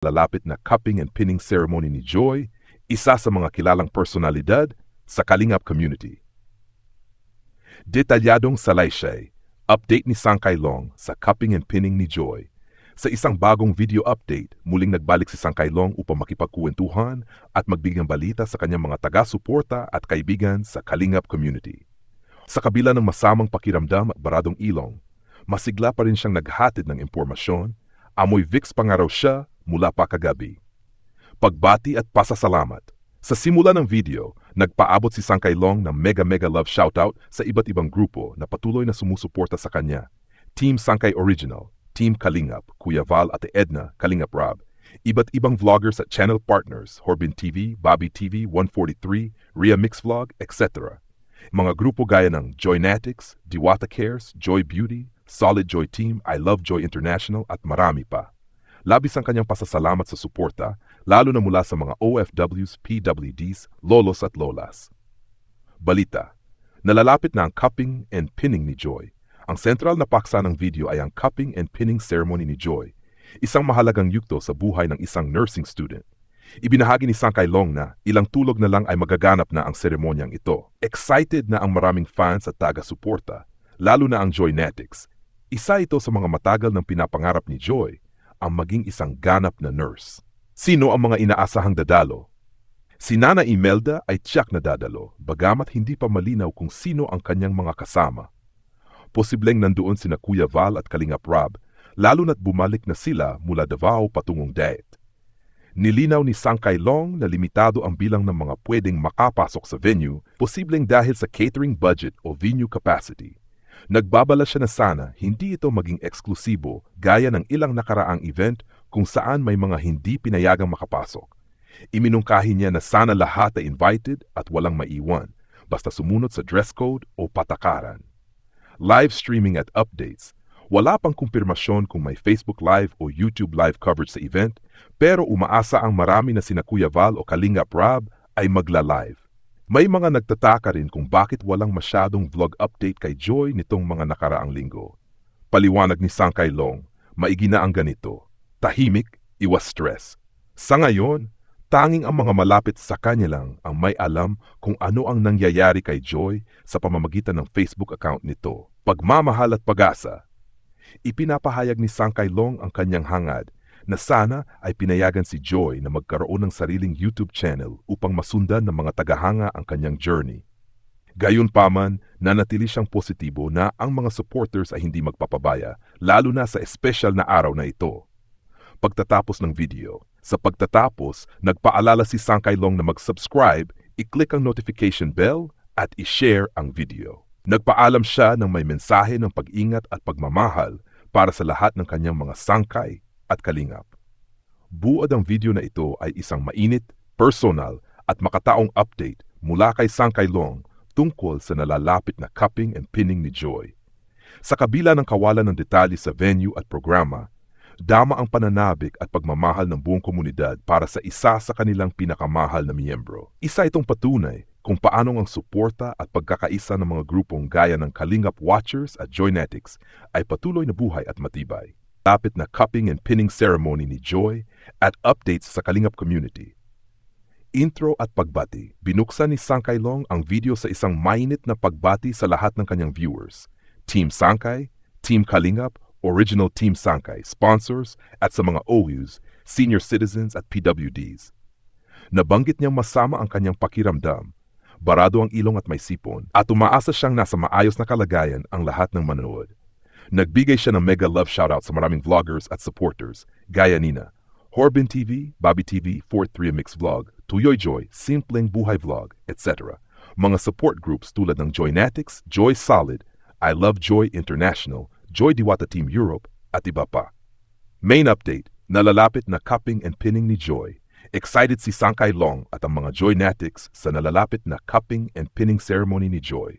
lalapit na cupping and pinning ceremony ni Joy, isa sa mga kilalang personalidad sa Kalingap community. Detalyadong salaysay, update ni Sangkay Long sa cupping and pinning ni Joy. Sa isang bagong video update, muling nagbalik si Sangkay Long upang makipagkuwentuhan at magbigyang balita sa kanyang mga taga-suporta at kaibigan sa Kalingap community. Sa kabila ng masamang pakiramdam at baradong ilong, masigla pa rin siyang naghatid ng impormasyon, amoy Vicks pa nga raw siya mula pa kagabi. Pagbati at pasasalamat. Sa simula ng video, nagpaabot si Sangkay Long ng mega love shoutout sa iba't ibang grupo na patuloy na sumusuporta sa kanya. Team Sangkay Original, Team Kalingap, Kuya Val at Edna, Kalingap Rob, iba't ibang vloggers at channel partners, Horbin TV, Bobby TV, 143, Ria Mix Vlog, etc. Mga grupo gaya ng Joynatics, Diwata Cares, Joy Beauty, Solid Joy Team, I Love Joy International at marami pa. Labis ang kanyang pasasalamat sa suporta, lalo na mula sa mga OFWs, PWDs, lolos at lolas. Balita, nalalapit na ang cupping and pinning ni Joy. Ang sentral na paksa ng video ay ang cupping and pinning ceremony ni Joy, isang mahalagang yugto sa buhay ng isang nursing student. Ibinahagi ni Sangkay Long na ilang tulog na lang ay magaganap na ang seremonyang ito. Excited na ang maraming fans at taga-suporta, lalo na ang Joynatics. Isa ito sa mga matagal ng pinapangarap ni Joy, ang maging isang ganap na nurse. Sino ang mga inaasahang dadalo? Si Nana Imelda ay tiyak na dadalo, bagamat hindi pa malinaw kung sino ang kanyang mga kasama. Posibleng nandoon sina Kuya Val at Kalingap Rob, lalo na't bumalik na sila mula Davao patungong Daet. Nilinaw ni Sangkay Long na limitado ang bilang ng mga pwedeng makapasok sa venue, posibleng dahil sa catering budget o venue capacity. Nagbabala siya na sana hindi ito maging eksklusibo gaya ng ilang nakaraang event kung saan may mga hindi pinayagang makapasok. Iminungkahi niya na sana lahat ay invited at walang maiwan, basta sumunod sa dress code o patakaran. Live streaming at updates. Wala pang kumpirmasyon kung may Facebook Live o YouTube Live coverage sa event, pero umaasa ang marami na sina Kuya Val o Kalingap Rob ay magla-live. May mga nagtataka rin kung bakit walang masyadong vlog update kay Joy nitong mga nakaraang linggo. Paliwanag ni Sangkay Long, maigi na ang ganito. Tahimik, iwas stress. Sa ngayon, tanging ang mga malapit sa kanya lang ang may alam kung ano ang nangyayari kay Joy sa pamamagitan ng Facebook account nito. Pagmamahal at pag-asa. Ipinapahayag ni Sangkay Long ang kanyang hangad na sana ay pinayagan si Joy na magkaroon ng sariling YouTube channel upang masundan ng mga tagahanga ang kanyang journey. Gayunpaman, nanatili siyang positibo na ang mga supporters ay hindi magpapabaya, lalo na sa espesyal na araw na ito. Pagtatapos ng video, sa pagtatapos, nagpaalala si Sangkay Long na mag-subscribe, i-click ang notification bell at i-share ang video. Nagpaalam siya ng may mensahe ng pag-ingat at pagmamahal para sa lahat ng kanyang mga sangkay at kalingap. Buod ang video na ito ay isang mainit, personal at makataong update mula kay Sangkay Long tungkol sa nalalapit na cupping and pinning ni Joy. Sa kabila ng kawalan ng detalye sa venue at programa, dama ang pananabik at pagmamahal ng buong komunidad para sa isa sa kanilang pinakamahal na miyembro. Isa itong patunay kung paano ang suporta at pagkakaisa ng mga grupong gaya ng Kalingap Watchers at Joynatics ay patuloy na buhay at matibay. Lapit na cupping and pinning ceremony ni Joy at updates sa Kalingap community. Intro at pagbati. Binuksan ni Sangkay Long ang video sa isang mainit na pagbati sa lahat ng kanyang viewers. Team Sangkay, Team Kalingap, Original Team Sangkay, sponsors at sa mga OUs, senior citizens at PWDs. Nabanggit niyang masama ang kanyang pakiramdam, barado ang ilong at may sipon, at umaasa siyang nasa maayos na kalagayan ang lahat ng manonood. Nagbigay siya ng mega love shoutout sa maraming vloggers at supporters, gaya nina Horbin TV, Bobby TV, 43 Mix Vlog, Tuyoy Joy, Simpleng Buhay Vlog, etc. Mga support groups tulad ng Joynatics, Joy Solid, I Love Joy International, Joy Diwata Team Europe, at iba pa. Main update, nalalapit na cupping and pinning ni Joy. Excited si Sangkay Long at ang mga Joynatics sa nalalapit na cupping and pinning ceremony ni Joy.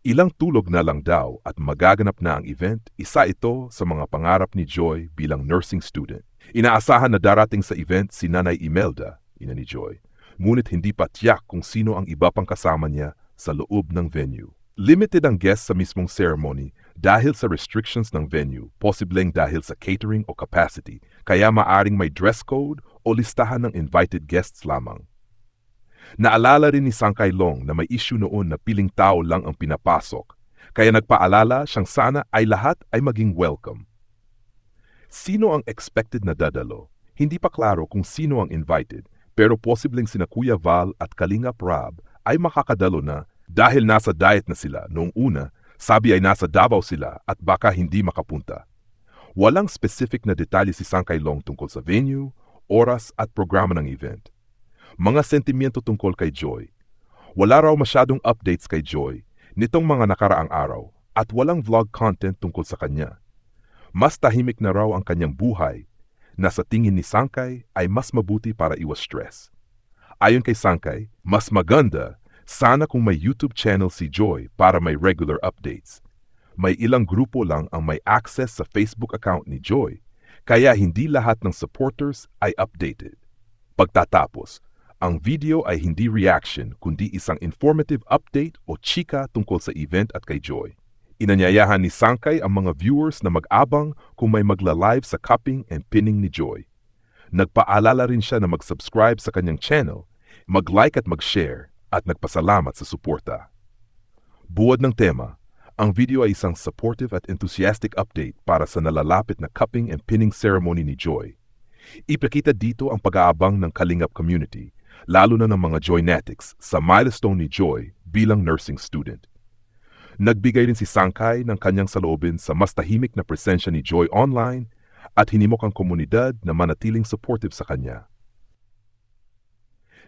Ilang tulog na lang daw at magaganap na ang event, isa ito sa mga pangarap ni Joy bilang nursing student. Inaasahan na darating sa event si Nanay Imelda, ina ni Joy. Ngunit hindi pa tiyak kung sino ang iba pang kasama niya sa loob ng venue. Limited ang guests sa mismong ceremony dahil sa restrictions ng venue, posibleng dahil sa catering o capacity, kaya maaring may dress code o listahan ng invited guests lamang. Naalala rin ni Sangkay Long na may issue noon na piling tao lang ang pinapasok, kaya nagpaalala siyang sana ay lahat ay maging welcome. Sino ang expected na dadalo? Hindi pa klaro kung sino ang invited, pero posibleng sina Kuya Val at Kalingap Rob ay makakadalo na dahil nasa diet na sila noong una, sabi ay nasa Davao sila at baka hindi makapunta. Walang specific na detalye si Sangkay Long tungkol sa venue, oras at programa ng event. Mga sentimiento tungkol kay Joy. Wala raw masyadong updates kay Joy nitong mga nakaraang araw at walang vlog content tungkol sa kanya. Mas tahimik na raw ang kanyang buhay na sa tingin ni Sangkay ay mas mabuti para iwas stress. Ayon kay Sangkay, mas maganda sana kung may YouTube channel si Joy para may regular updates. May ilang grupo lang ang may access sa Facebook account ni Joy, kaya hindi lahat ng supporters ay updated. Pagtatapos, ang video ay hindi reaction kundi isang informative update o chika tungkol sa event at kay Joy. Inanyayahan ni Sangkay ang mga viewers na mag-abang kung may magla-live sa cupping and pinning ni Joy. Nagpaalala rin siya na mag-subscribe sa kanyang channel, mag-like at mag-share, at nagpasalamat sa suporta. Buod ng tema, ang video ay isang supportive at enthusiastic update para sa nalalapit na cupping and pinning ceremony ni Joy. Ipakita dito ang pag-aabang ng Kalingap community, lalo na ng mga Joynetics sa milestone ni Joy bilang nursing student. Nagbigay rin si Sangkay ng kanyang saloobin sa mas tahimik na presensya ni Joy online at hinimok ang komunidad na manatiling supportive sa kanya.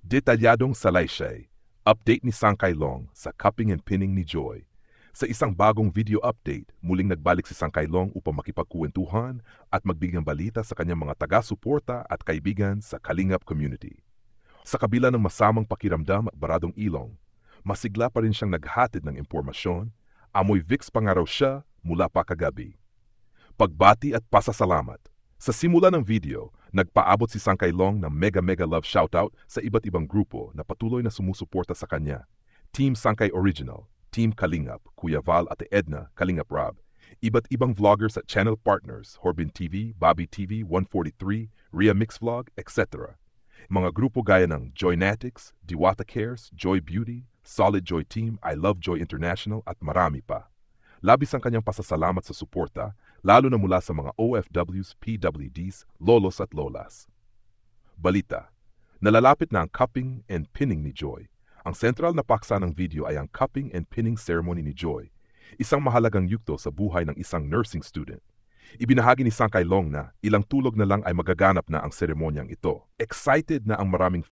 Detalyadong salaysay, update ni Sangkay Long sa cupping and pinning ni Joy. Sa isang bagong video update, muling nagbalik si Sangkay Long upang makipagkuwentuhan at magbigay balita sa kanyang mga taga-suporta at kaibigan sa Kalingap community. Sa kabila ng masamang pakiramdam at baradong ilong, masigla pa rin siyang naghatid ng impormasyon, amoy Vicks pa nga raw siya mula pa kagabi. Pagbati at pasasalamat. Sa simula ng video, nagpaabot si Sangkay Long ng mega love shoutout sa iba't ibang grupo na patuloy na sumusuporta sa kanya. Team Sangkay Original, Team Kalingap, Kuya Val at Edna, Kalingap Rob, iba't ibang vloggers at channel partners, Horbin TV, Bobby TV, 143, Rhea Mix Vlog, etc. Mga grupo gaya ng Joynetics, Diwata Cares, Joy Beauty, Solid Joy Team, I Love Joy International at marami pa. Labis ang kanyang pasasalamat sa suporta, lalo na mula sa mga OFWs, PWDs, lolos at lolas. Balita, nalalapit na ang cupping and pinning ni Joy. Ang sentral na paksa ng video ay ang cupping and pinning ceremony ni Joy, isang mahalagang yugto sa buhay ng isang nursing student. Ibinahagi ni Sangkay Long na ilang tulog na lang ay magaganap na ang seremonyang ito. Excited na ang maraming